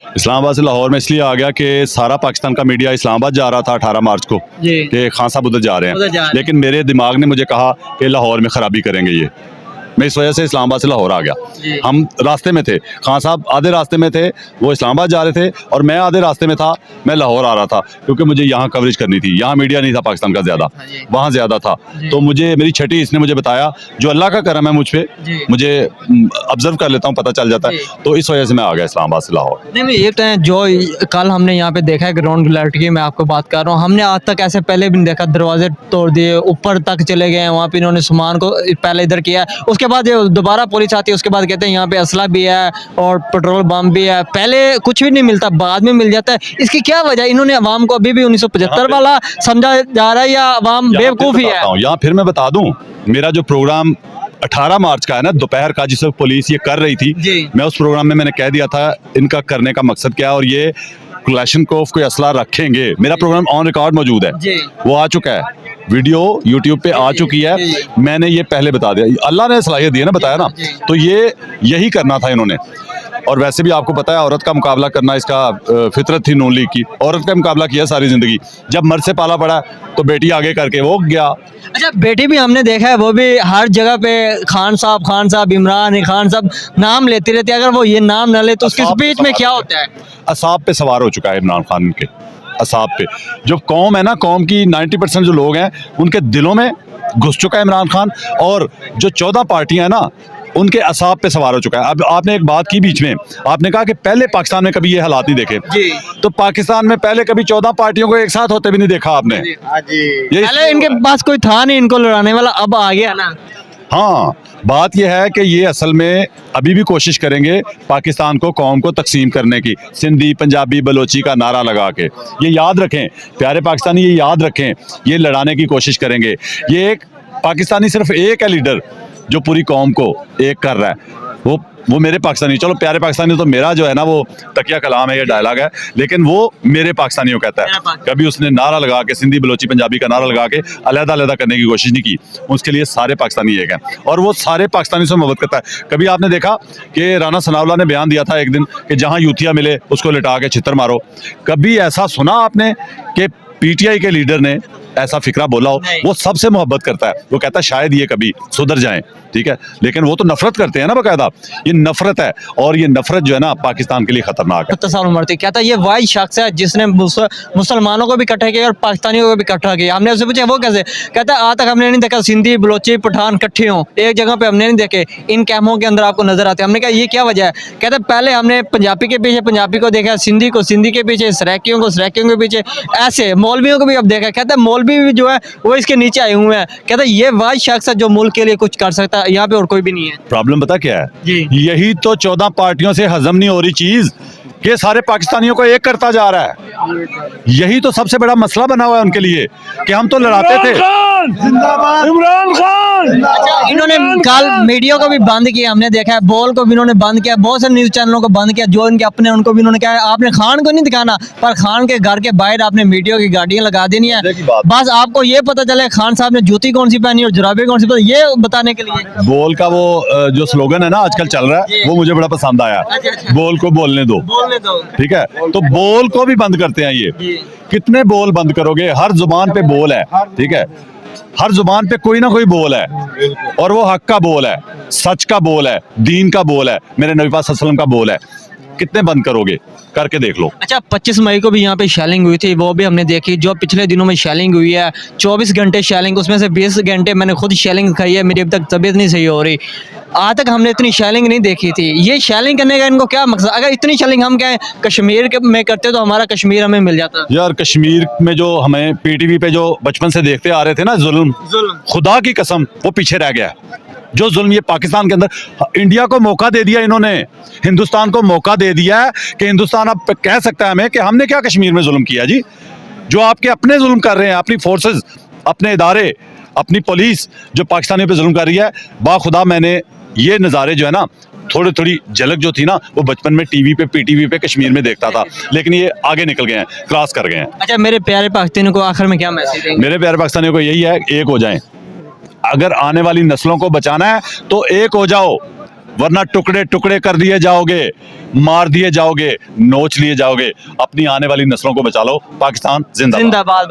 इस्लामाबाद से लाहौर में इसलिए आ गया कि सारा पाकिस्तान का मीडिया इस्लामाबाद जा रहा था 18 मार्च को कि खान साहब उधर जा रहे हैं, लेकिन मेरे दिमाग ने मुझे कहा कि लाहौर में ख़राबी करेंगे ये। मैं इस वजह से इस्लामाबाद से लाहौर आ गया। हम रास्ते में थे, खान साहब आधे रास्ते में थे, वो इस्लामाबाद जा रहे थे और मैं आधे रास्ते में था, मैं लाहौर आ रहा था क्योंकि मुझे यहाँ कवरेज करनी थी। यहाँ मीडिया नहीं था पाकिस्तान का ज़्यादा, वहाँ ज़्यादा था। तो मुझे मेरी छठी इसने मुझे बताया, जो अल्लाह का करम है मुझ पर, मुझे ऑब्जर्व कर लेता हूँ, पता चल जाता है। तो इस वजह से मैं आ गया इस्लामाबाद से लाहौर। नहीं ये तो है, जो कल हमने यहाँ पे देखा है ग्राउंड रियलिटी की मैं आपको बात कर रहा हूँ, हमने आज तक ऐसे पहले भी नहीं देखा। दरवाजे तोड़ दिए, ऊपर तक चले गए हैं, वहाँ पे इन्होंने सामान को पहले इधर किया, उसके बाद ये दोबारा पुलिस आती है, उसके बाद कहते हैं यहाँ पे असला भी है और पेट्रोल बम भी है। पहले कुछ भी नहीं मिलता, बाद में मिल जाता है। इसकी क्या वजह? इन्होंने अवाम को अभी भी 1975 वाला समझा जा रहा है या अवाम बेवकूफ़ी है? यहाँ फिर मैं बता दूं, मेरा जो प्रोग्राम 18 मार्च का है ना, दोपहर का, जिसे पुलिस ये कर रही थी, मैं उस प्रोग्राम में मैंने कह दिया था इनका करने का मकसद क्या है और ये क्लैशनकोफ कोई असला रखेंगे। मेरा प्रोग्राम ऑन रिकॉर्ड मौजूद है, वो आ चुका है, वीडियो यूट्यूब पे आ चुकी है। मैंने ये पहले बता दिया, अल्लाह ने सलाहियत दी है ना, बताया ना, तो ये यही करना था इन्होंने। और वैसे भी आपको पता है औरत का मुकाबला करना इसका फितरत थी नून लीग की। औरत का मुकाबला किया सारी जिंदगी, जब मर्द से पाला पड़ा तो बेटी आगे करके वो गया। अच्छा, बेटी भी हमने देखा है, वो भी हर जगह पे खान साहब, इमरान खान साहब नाम लेती रहती है। अगर वो ये नाम न ले तो उसके स्पीच में क्या होता है? असाब पे सवार हो चुका है इमरान खान के, असाब पे। जो कौम है ना, कौम की 90% जो लोग हैं उनके दिलों में घुस चुका है इमरान खान, और जो 14 पार्टियां हैं ना उनके असाब पे सवार हो चुका है। अब आपने एक बात की बीच में, आपने कहा कि पहले पाकिस्तान में कभी ये हालात नहीं देखे, तो पाकिस्तान में पहले कभी 14 पार्टियों को एक साथ होते भी नहीं देखा आपने। पहले इनके पास कोई था नहीं इनको लड़ाने वाला, अब आ गया ना। हाँ, बात यह है कि ये असल में अभी भी कोशिश करेंगे पाकिस्तान को, कौम को तकसीम करने की, सिंधी पंजाबी बलोची का नारा लगा के। ये याद रखें प्यारे पाकिस्तानी, ये याद रखें, ये लड़ाने की कोशिश करेंगे। ये एक पाकिस्तानी सिर्फ एक है लीडर जो पूरी कौम को एक कर रहा है, वो मेरे पाकिस्तानी, चलो प्यारे पाकिस्तानी तो मेरा जो है ना वो तकिया कलाम है, ये डायलॉग है, लेकिन वो मेरे पाकिस्तानियों कहता है। कभी उसने नारा लगा के, सिंधी बलोची पंजाबी का नारा लगा के अलग-अलग करने की कोशिश नहीं की। उसके लिए सारे पाकिस्तानी एक हैं और वो सारे पाकिस्तानी से मोहब्बत करता है। कभी आपने देखा कि राना सनाउल्लाह ने बयान दिया था एक दिन कि जहाँ यूथिया मिले उसको लिटा के छितर मारो? कभी ऐसा सुना आपने कि पीटीआई के लीडर ने ऐसा फिक्रा बोला हो? वो सबसे मोहब्बत करता है, वो कहता है शायद ये कभी सुधर जाएं, ठीक है, लेकिन वो तो नफरत करते हैं ना बाकायदा। ये नफरत है और ये नफरत जो है ना पाकिस्तान के लिए खतरनाक है। कहता है ये वाही शख्स है जिसने मुसलमानों को भी इकट्ठा किया और पाकिस्तानियों को भी इकट्ठा किया। हमने उससे पूछा वो कैसे? कहता है आज तक हमने नहीं देखा सिंधी बलोची पठान इकट्ठे हों एक जगह पे, हमने नहीं देखे। इन कैंपों के अंदर आपको नजर आते हैं। हमने कहा ये क्या वजह है? कहता है पहले हमने पंजाबी के पीछे पंजाबी को देखा, सिंधी को सिंधी के पीछे, सराइकियों को सराइकियों के पीछे, ऐसे मौलवियों को भी अब देखा। कहता है मौलवी भी जो है वो इसके नीचे आए हुए हैं। कहता है ये वाही शख्स है जो मुल्क के लिए कुछ कर सकता है, यहाँ पे और कोई भी नहीं है। प्रॉब्लम पता क्या है? यही तो 14 पार्टियों से हजम नहीं हो रही चीज कि सारे पाकिस्तानियों को एक करता जा रहा है। यही तो सबसे बड़ा मसला बना हुआ है उनके लिए कि हम तो लड़ाते थे। जिंदाबाद इमरान खान। अच्छा, इन्होंने कल मीडिया को भी बंद किया, हमने देखा है, बॉल को भी इन्होंने बंद किया, बहुत से न्यूज चैनलों को बंद किया, जो इनके अपने उनको भी इन्होंने कहा आपने खान को नहीं दिखाना, पर खान के घर के बाहर आपने मीडिया की गाड़ियां लगा देनी है, बस आपको ये पता चले खान साहब ने जूती कौन सी पहनी और जुराबे कौन सी पहनी, ये बताने के लिए। बोल का वो जो स्लोगन है ना आजकल चल रहा है, वो मुझे बड़ा पसंद आया। बोल को बोलने दो, ठीक है, तो बोल को भी बंद करते हैं ये। कितने बोल बंद करोगे? हर जुबान पे बोल है, ठीक है, हर जुबान पे कोई ना कोई बोल है और वो हक का बोल है, सच का बोल है, दीन का बोल है, मेरे नबी पाक सल्लल्लाहु अलैहि वसल्लम का बोल है। कितने बंद करोगे? करके देख लो। अच्छा, 25 मई को भी यहाँ पे शेलिंग हुई थी, वो भी हमने देखी। जो पिछले दिनों में शेलिंग हुई है 24 घंटे शेलिंग, उसमें से 20 घंटे मैंने खुद शेलिंग खाई है, मेरी अब तक तबीयत नहीं सही हो रही। आज तक हमने इतनी शेलिंग नहीं देखी थी। ये शेलिंग करने का इनको क्या मकसद? अगर इतनी शेलिंग हम क्या कश्मीर में करते तो हमारा कश्मीर हमें मिल जाता। यार कश्मीर में जो हमें पीटीवी पे जो बचपन से देखते आ रहे थे ना जुल्म, खुदा की कसम वो पीछे रह गया। जो जुल्म ये पाकिस्तान के अंदर, इंडिया को मौका दे दिया इन्होंने, हिंदुस्तान को मौका दे दिया है कि हिंदुस्तान अब कह सकता है हमें कि हमने क्या कश्मीर में जुल्म किया जी। जो आपके अपने जुल्म कर रहे हैं, अपनी फोर्सेस, अपने इदारे, अपनी पुलिस जो पाकिस्तानियों पे जुल्म कर रही है, बाखुदा मैंने ये नज़ारे जो है ना, थोड़ी झलक जो थी ना वो बचपन में टीवी पे पीटीवी पे कश्मीर में देखता था, लेकिन ये आगे निकल गए हैं, क्रॉस कर गए हैं। अच्छा, मेरे प्यारे पाकिस्तानियों को आखिर में क्या मैसेज देंगे? मेरे प्यारे पाकिस्तानियों को यही है, एक हो जाएं। अगर आने वाली नस्लों को बचाना है तो एक हो जाओ। वरना टुकड़े टुकड़े कर दिए जाओगे, मार दिए जाओगे, नोच लिए जाओगे। अपनी आने वाली नस्लों को बचा लो। पाकिस्तान जिंदाबाद। जिंदाबाद।